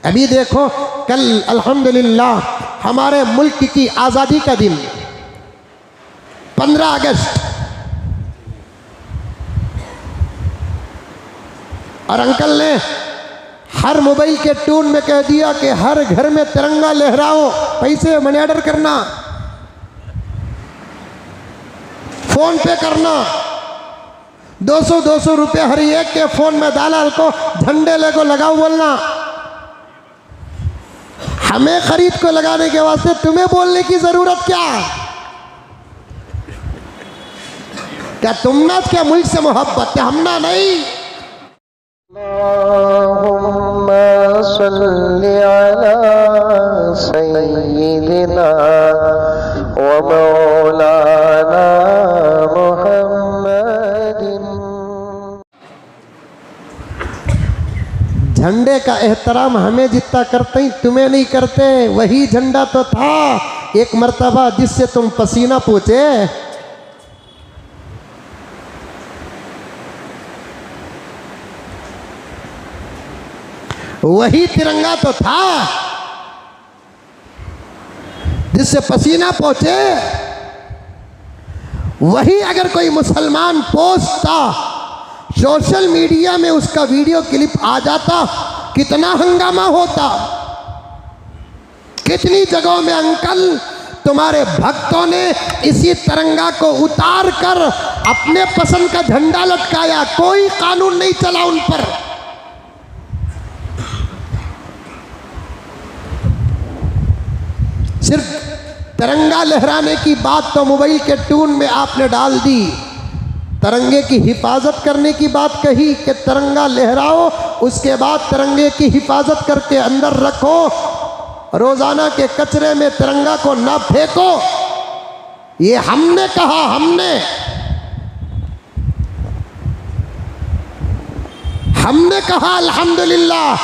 अभी देखो कल अल्हम्दुलिल्लाह हमारे मुल्क की आज़ादी का दिन 15 अगस्त, और अंकल ने हर मोबाइल के टून में कह दिया कि हर घर में तिरंगा लहराओ, पैसे मनी ऑर्डर करना, फोन पे करना, 200 रुपये हर एक के फोन में दालाल को झंडे ले को लगाओ बोलना। हमें खरीद को लगाने के वास्ते तुम्हें बोलने की जरूरत क्या तुमना क्या मुल्क से मोहब्बत है, हमना नहीं। अल्लाहुम्मा सल्ली अला सय्यिदिना व मौलाना मुहम्मदिन। झंडे का एहतराम हमें जितना करते ही तुम्हें नहीं करते। वही झंडा तो था एक मर्तबा जिससे तुम पसीना पोंछे। वही तिरंगा तो था जिससे पसीना पोंछे। वही अगर कोई मुसलमान पोस्टता, सोशल मीडिया में उसका वीडियो क्लिप आ जाता, कितना हंगामा होता। कितनी जगहों में अंकल तुम्हारे भक्तों ने इसी तिरंगा को उतार कर अपने पसंद का झंडा लटकाया, कोई कानून नहीं चला उन पर। सिर्फ तिरंगा लहराने की बात तो मोबाइल के टून में आपने डाल दी। तिरंगे की हिफाजत करने की बात कही कि तिरंगा लहराओ, उसके बाद तिरंगे की हिफाजत करके अंदर रखो, रोजाना के कचरे में तिरंगा को ना फेंको। ये हमने कहा। हमने कहा अल्हम्दुलिल्लाह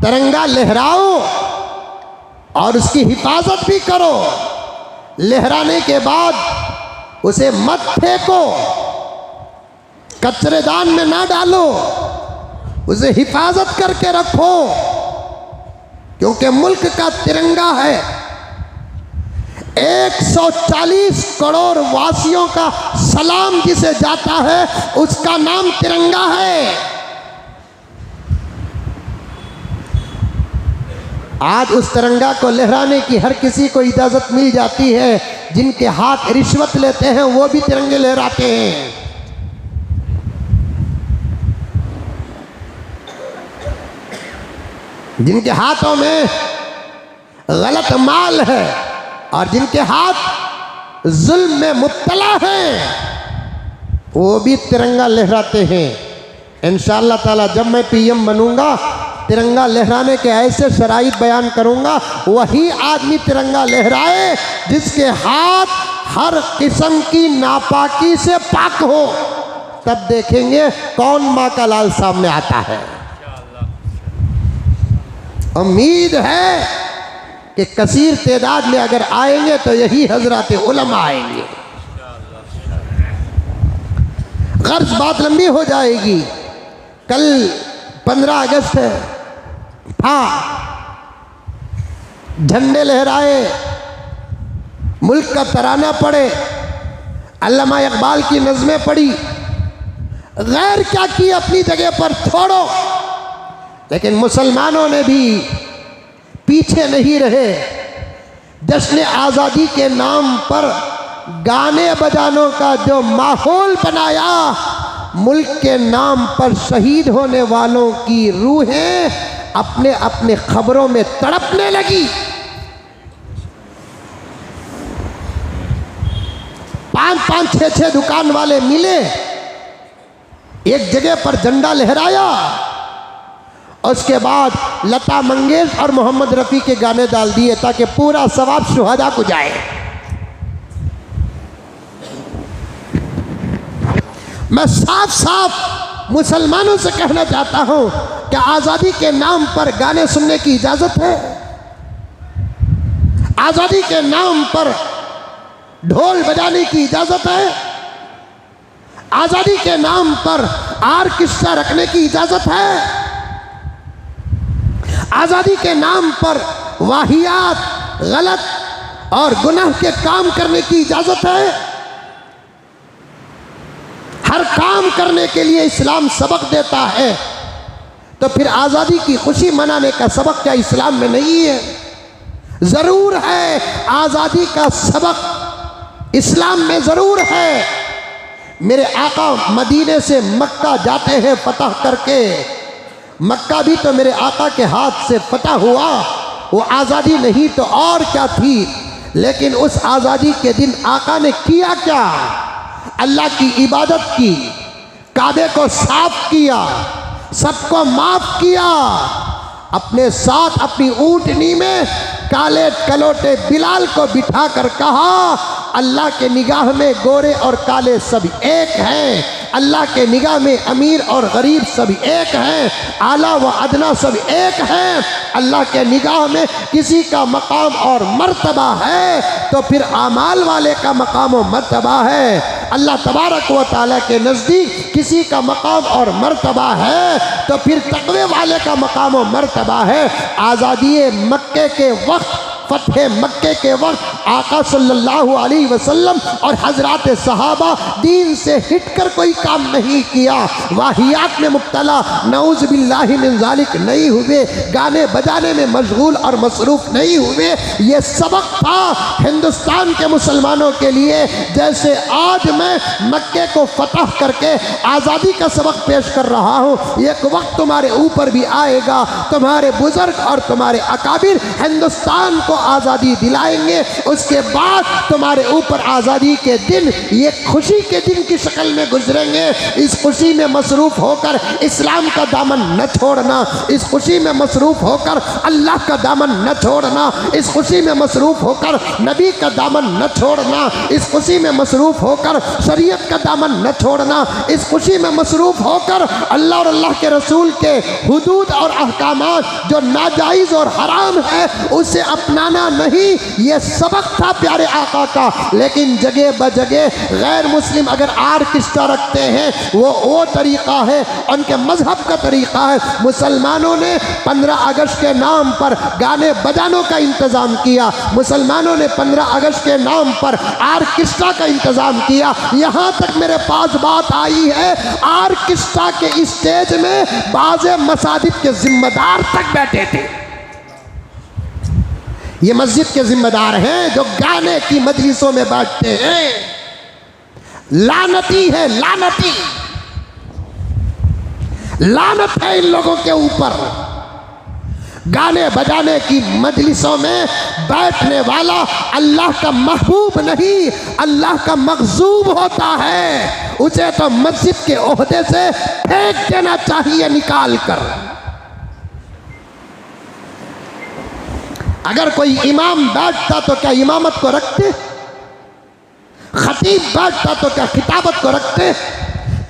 तिरंगा लहराओ और उसकी हिफाजत भी करो। लहराने के बाद उसे मत फेंको, कचरेदान में ना डालो, उसे हिफाजत करके रखो, क्योंकि मुल्क का तिरंगा है। 140 करोड़ वासियों का सलाम जिसे जाता है उसका नाम तिरंगा है। आज उस तिरंगा को लहराने की हर किसी को इजाजत मिल जाती है। जिनके हाथ रिश्वत लेते हैं वो भी तिरंगे लहराते हैं। जिनके हाथों में गलत माल है और जिनके हाथ जुल्म में मुब्तला हैं वो भी तिरंगा लहराते हैं। इंशाअल्लाह ताला जब मैं पीएम बनूंगा तिरंगा लहराने के ऐसे शराइत बयान करूंगा, वही आदमी तिरंगा लहराए जिसके हाथ हर किस्म की नापाकी से पाक हो। तब देखेंगे कौन माँ का लाल सामने आता है। उम्मीद है कि कसीर तादाद में अगर आएंगे तो यही हजरत उलमा आएंगे। गर्ज बात लंबी हो जाएगी। कल 15 अगस्त है, था झंडे लहराए, मुल्क का तराना पढ़े, अल्लामा इकबाल की नज़में पढ़ी। गैर क्या की अपनी जगह पर छोड़ो, लेकिन मुसलमानों ने भी पीछे नहीं रहे। जश्न आज़ादी के नाम पर गाने बजानों का जो माहौल बनाया, मुल्क के नाम पर शहीद होने वालों की रूहें अपने अपने खबरों में तड़पने लगी। 5-5, 6-6 दुकान वाले मिले, एक जगह पर झंडा लहराया, उसके बाद लता मंगेशकर और मोहम्मद रफ़ी के गाने डाल दिए ताकि पूरा सवाब शुहदा को जाए। मैं साफ साफ मुसलमानों से कहना चाहता हूं कि आज़ादी के नाम पर गाने सुनने की इजाज़त है? आज़ादी के नाम पर ढोल बजाने की इजाज़त है? आज़ादी के नाम पर आर्केस्ट्रा रखने की इजाज़त है? आज़ादी के नाम पर वाहियात, गलत और गुनाह के काम करने की इजाज़त है। हर काम करने के लिए इस्लाम सबक देता है, तो फिर आज़ादी की खुशी मनाने का सबक क्या इस्लाम में नहीं है? ज़रूर है, आज़ादी का सबक इस्लाम में ज़रूर है। मेरे आका मदीने से मक्का जाते हैं फतह करके। मक्का भी तो मेरे आका के हाथ से फतह हुआ, वो आज़ादी नहीं तो और क्या थी। लेकिन उस आज़ादी के दिन आका ने किया क्या? अल्लाह की इबादत की, काबे को साफ किया, सबको माफ किया, अपने साथ अपनी ऊँटनी में काले कलोटे बिलाल को बिठा कर कहा, अल्लाह के निगाह में गोरे और काले सब एक हैं, अल्लाह के निगाह में अमीर और गरीब सब एक हैं, आला व अदना सब एक हैं। अल्लाह के निगाह में किसी का मकाम और मर्तबा है तो फिर आमाल वाले का मकाम और मर्तबा है। अल्लाह तबारक व तआला के नज़दीक किसी का मकाम और मर्तबा है तो फिर तक़वे वाले का मकाम और मर्तबा है। आज़ादी मक्के के वक्त, फतह मक्के के वक्त आका सल्लल्लाहु अलैहि वसल्लम और हजरात सहाबा दीन से हिटकर कोई काम नहीं किया, वाहियात में मुब्तला नऊज़ बिल्लाहि मिन ज़ालिक नहीं हुए, गाने बजाने में मशगूल और मसरूफ़ नहीं हुए। ये सबक था हिंदुस्तान के मुसलमानों के लिए। जैसे आज मैं मक्के को फतह करके आज़ादी का सबक पेश कर रहा हूँ, एक वक्त तुम्हारे ऊपर भी आएगा, तुम्हारे बुजुर्ग और तुम्हारे अकाबिर हिंदुस्तान को आज़ादी दिलाएंगे। उसके बाद तुम्हारे ऊपर आज़ादी के दिन ये खुशी के दिन की शक्ल में गुजरेंगे। इस खुशी में मसरूफ़ होकर इस्लाम का दामन न छोड़ना, इस खुशी में मसरूफ़ होकर अल्लाह का दामन न छोड़ना, इस खुशी में मसरूफ़ होकर नबी का दामन न छोड़ना, इस खुशी में मसरूफ़ होकर शरीयत का दामन न छोड़ना, इस खुशी में मसरूफ़ होकर अल्लाह और अल्लाह के रसूल के हुदूद और अहकामात जो नाजायज़ और हराम है उसे अपनाना नहीं। ये सबक था प्यारे आका का। लेकिन जगह ब जगह गैर मुस्लिम अगर आर्केस्ट्रा रखते हैं वो तरीक़ा है, उनके मजहब का तरीक़ा है। मुसलमानों ने 15 अगस्त के नाम पर गाने बजानों का इंतज़ाम किया, मुसलमानों ने 15 अगस्त के नाम पर आर्केस्ट्रा का इंतज़ाम किया। यहाँ तक मेरे पास बात आई है, आर्केस्ट्रा के स्टेज में बाज़ मसाजिद के जिम्मेदार तक बैठे थे। ये मस्जिद के जिम्मेदार हैं जो गाने की मजलिसों में बैठते हैं। लानती है, लानती, लानत है इन लोगों के ऊपर। गाने बजाने की मजलिसों में बैठने वाला अल्लाह का महबूब नहीं, अल्लाह का मखजूब होता है। उसे तो मस्जिद के ओहदे से फेंक देना चाहिए निकाल कर। अगर कोई इमाम बैठता तो क्या इमामत को रखते? खतीब बैठता तो क्या खिताबत को रखते?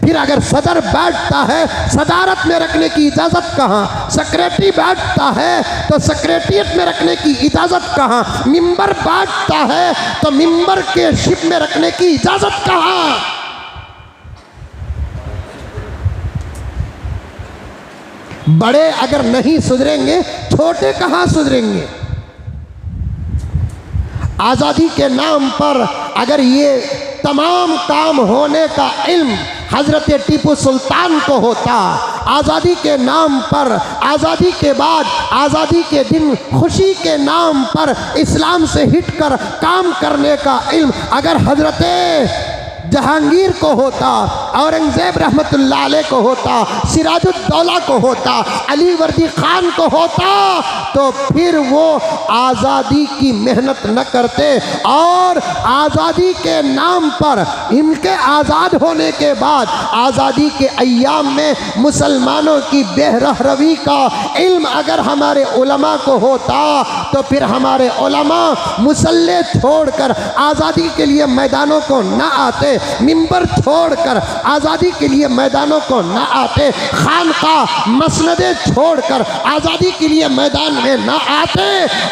फिर अगर सदर बैठता है सदारत में रखने की इजाज़त कहाँ? सेक्रेटरी बैठता है तो सेक्रेटरिएट में रखने की इजाज़त कहाँ? मिंबर बैठता है तो मिंबर के शिप में रखने की इजाज़त कहाँ? बड़े अगर नहीं सुधरेंगे छोटे कहाँ सुधरेंगे? आज़ादी के नाम पर अगर ये तमाम काम होने का इल्म हज़रत टीपू सुल्तान को होता, आज़ादी के नाम पर, आज़ादी के बाद, आज़ादी के दिन खुशी के नाम पर इस्लाम से हिटकर काम करने का इल्म अगर हज़रत जहांगीर को होता, औरंगज़ेब रहमतुल्लाह अलैह को होता, सिराजुद्दौला को होता, अली वर्दी खान को होता, तो फिर वो आज़ादी की मेहनत न करते और आज़ादी के नाम पर इनके आज़ाद होने के बाद आज़ादी के अय्याम में मुसलमानों की बेरहरवी का इल्म अगर हमारे उलमा को होता तो फिर हमारे उलमा मुसल्ले छोड़कर आज़ादी के लिए मैदानों को न आते। मिंबर छोड़कर आज़ादी के लिए मैदानों को न आते, खानका मसनदे छोड़कर आज़ादी के लिए मैदान में न आते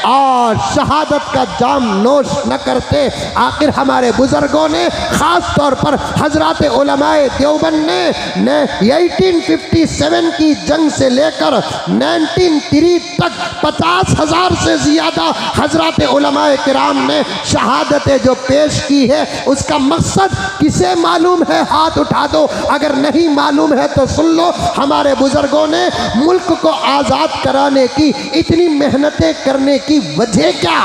और शहादत का जाम नोश न करते। आखिर हमारे बुजुर्गों ने, ख़ास तौर पर हजरत उलमाए देवबंद ने 1857 की जंग से लेकर 1903 तक 50,000 से ज़्यादा हजरत उलमाए किराम ने शहादतें जो पेश की है, उसका मकसद किसे मालूम है? हाथ उठा दो। अगर नहीं मालूम है तो सुन लो। हमारे बुजुर्गों ने मुल्क को आज़ाद कराने की इतनी मेहनतें करने की वजह क्या?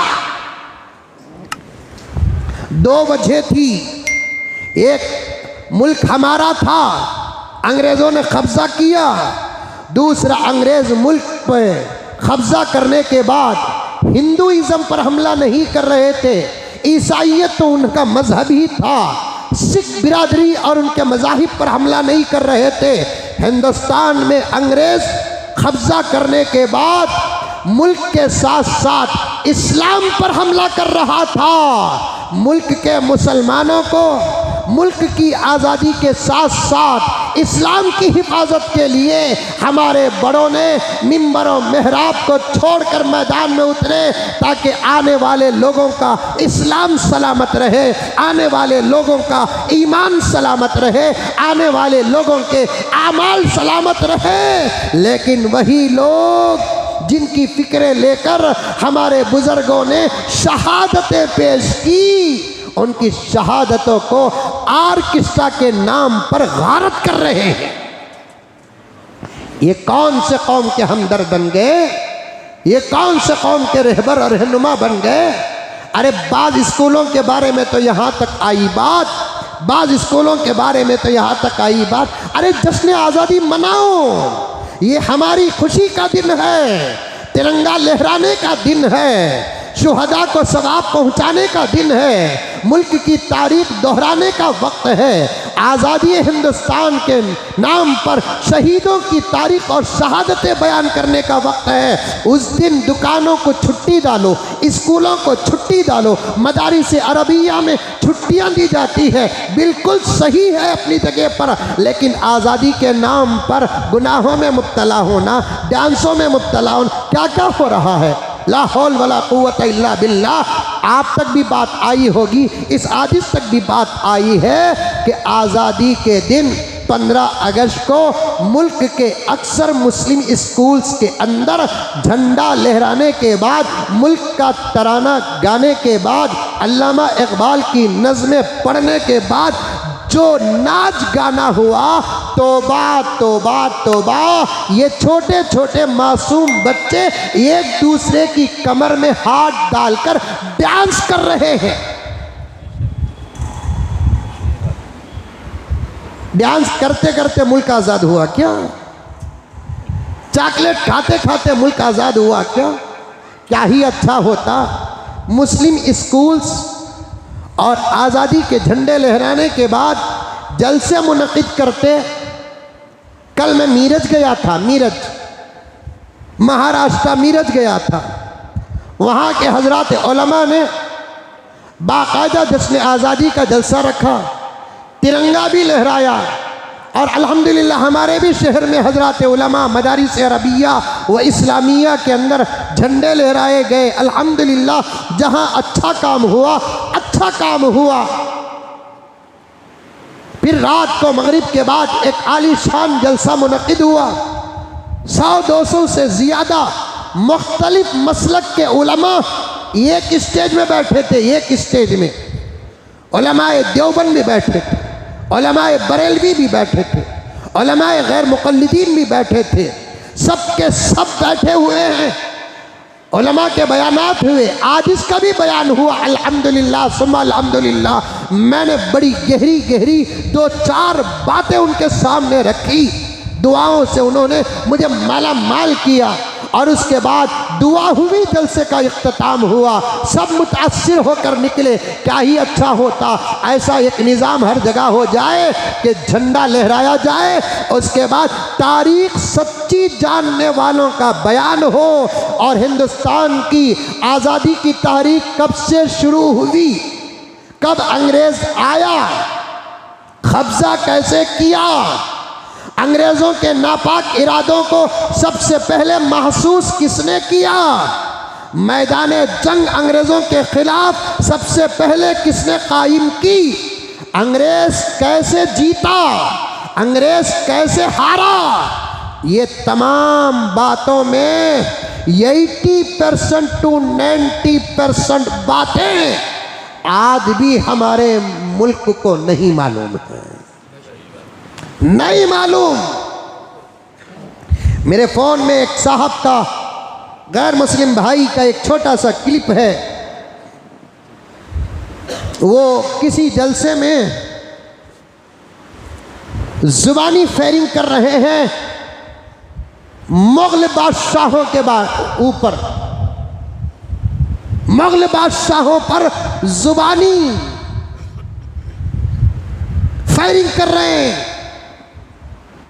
दो वजह थी। एक, मुल्क हमारा था, अंग्रेज़ों ने कब्ज़ा किया। दूसरा, अंग्रेज़ मुल्क पर कब्ज़ा करने के बाद हिंदुइज़्म पर हमला नहीं कर रहे थे। ईसाइयत तो उनका मजहब ही था। सिख बिरादरी और उनके मज़ाहिब पर हमला नहीं कर रहे थे। हिंदुस्तान में अंग्रेज़ कब्ज़ा करने के बाद मुल्क के साथ साथ इस्लाम पर हमला कर रहा था। मुल्क के मुसलमानों को मुल्क की आज़ादी के साथ साथ इस्लाम की हिफाजत के लिए हमारे बड़ों ने मिंबर और मेहराब को छोड़कर मैदान में उतरे, ताकि आने वाले लोगों का इस्लाम सलामत रहे, आने वाले लोगों का ईमान सलामत रहे, आने वाले लोगों के आमाल सलामत रहे। लेकिन वही लोग जिनकी फ़िक्रें लेकर हमारे बुज़ुर्गों ने शहादतें पेश की, उनकी शहादतों को आर्केस्ट्रा के नाम पर गारत कर रहे हैं। ये कौन से कौम के हमदर्द बन गए? ये कौन से कौम के रहबर और रहनुमा बन गए? अरे बाज़ स्कूलों के बारे में तो यहाँ तक आई बात, बाज़ स्कूलों के बारे में तो यहाँ तक आई बात, अरे जश्न आज़ादी मनाओ, ये हमारी खुशी का दिन है, तिरंगा लहराने का दिन है, शुहदा को सवाब पहुँचाने का दिन है, मुल्क की तारीख दोहराने का वक्त है, आज़ादी हिंदुस्तान के नाम पर शहीदों की तारीख और शहादतें बयान करने का वक्त है। उस दिन दुकानों को छुट्टी डालो, स्कूलों को छुट्टी डालो, मदारिस अरबिया में छुट्टियां दी जाती है, बिल्कुल सही है अपनी जगह पर। लेकिन आज़ादी के नाम पर गुनाहों में मुब्तला होना, डांसों में मुब्तला होना, क्या क्या हो रहा है? ला हौल वला कुव्वत इल्ला बिल्लाह। आप तक भी बात आई होगी, इस आदिश तक भी बात आई है कि आज़ादी के दिन 15 अगस्त को मुल्क के अक्सर मुस्लिम स्कूल्स के अंदर झंडा लहराने के बाद, मुल्क का तराना गाने के बाद, अल्लामा इकबाल की नज़में पढ़ने के बाद जो नाच गाना हुआ, तौबा तौबा तौबा, ये छोटे छोटे मासूम बच्चे एक दूसरे की कमर में हाथ डालकर डांस कर रहे हैं। डांस करते करते मुल्क आज़ाद हुआ क्या? चॉकलेट खाते खाते मुल्क आज़ाद हुआ क्या? क्या ही अच्छा होता मुस्लिम स्कूल्स और आज़ादी के झंडे लहराने के बाद जलसे मुनक़िद करते। कल मैं मीरज गया था, मीरज महाराष्ट्र मीरज गया था। वहाँ के हजरात उलमा ने बाकायदा जश्न आज़ादी का जलसा रखा, तिरंगा भी लहराया और अल्हम्दुलिल्लाह हमारे भी शहर में हजरात उलमा मदारिस अरबिया व इस्लामिया के अंदर झंडे लहराए गए। अल्हम्दुलिल्लाह जहाँ अच्छा काम हुआ, अच्छा काम हुआ। फिर रात को मगरिब के बाद एक आलीशान जलसा मुनक़िद हुआ। 100-200 से ज़्यादा मुख्तलिफ मसलक के उलमा एक स्टेज में बैठे थे। एक स्टेज में उलमाए देवबंद भी बैठे थे, उलमाए बरेलवी भी बैठे थे, उलमाए गैर मुक़ल्लिदीन भी बैठे थे। सब के सब बैठे हुए हैं, उलमा के बयानात हुए, आज इसका भी बयान हुआ। अल्हम्दुलिल्लाह सुम्मा अल्हम्दुलिल्लाह। मैंने बड़ी गहरी गहरी 2-4 बातें उनके सामने रखी, दुआओं से उन्होंने मुझे माला माल किया और उसके बाद दुआ हुई, जलसे का इख्तिताम हुआ। सब मुतासिर होकर निकले। क्या ही अच्छा होता ऐसा एक निज़ाम हर जगह हो जाए कि झंडा लहराया जाए, उसके बाद तारीख सच्ची जानने वालों का बयान हो और हिंदुस्तान की आज़ादी की तारीख कब से शुरू हुई, कब अंग्रेज़ आया, कब्जा कैसे किया, अंग्रेजों के नापाक इरादों को सबसे पहले महसूस किसने किया, मैदान जंग अंग्रेजों के खिलाफ सबसे पहले किसने कायम की, अंग्रेज कैसे जीता, अंग्रेज कैसे हारा, ये तमाम बातों में 80% to 90% बातें आज भी हमारे मुल्क को नहीं मालूम है, नहीं मालूम। मेरे फोन में एक साहब का, गैर मुस्लिम भाई का एक छोटा सा क्लिप है। वो किसी जलसे में जुबानी फायरिंग कर रहे हैं मुगल बादशाहों के ऊपर, मुगल बादशाहों पर जुबानी फायरिंग कर रहे हैं।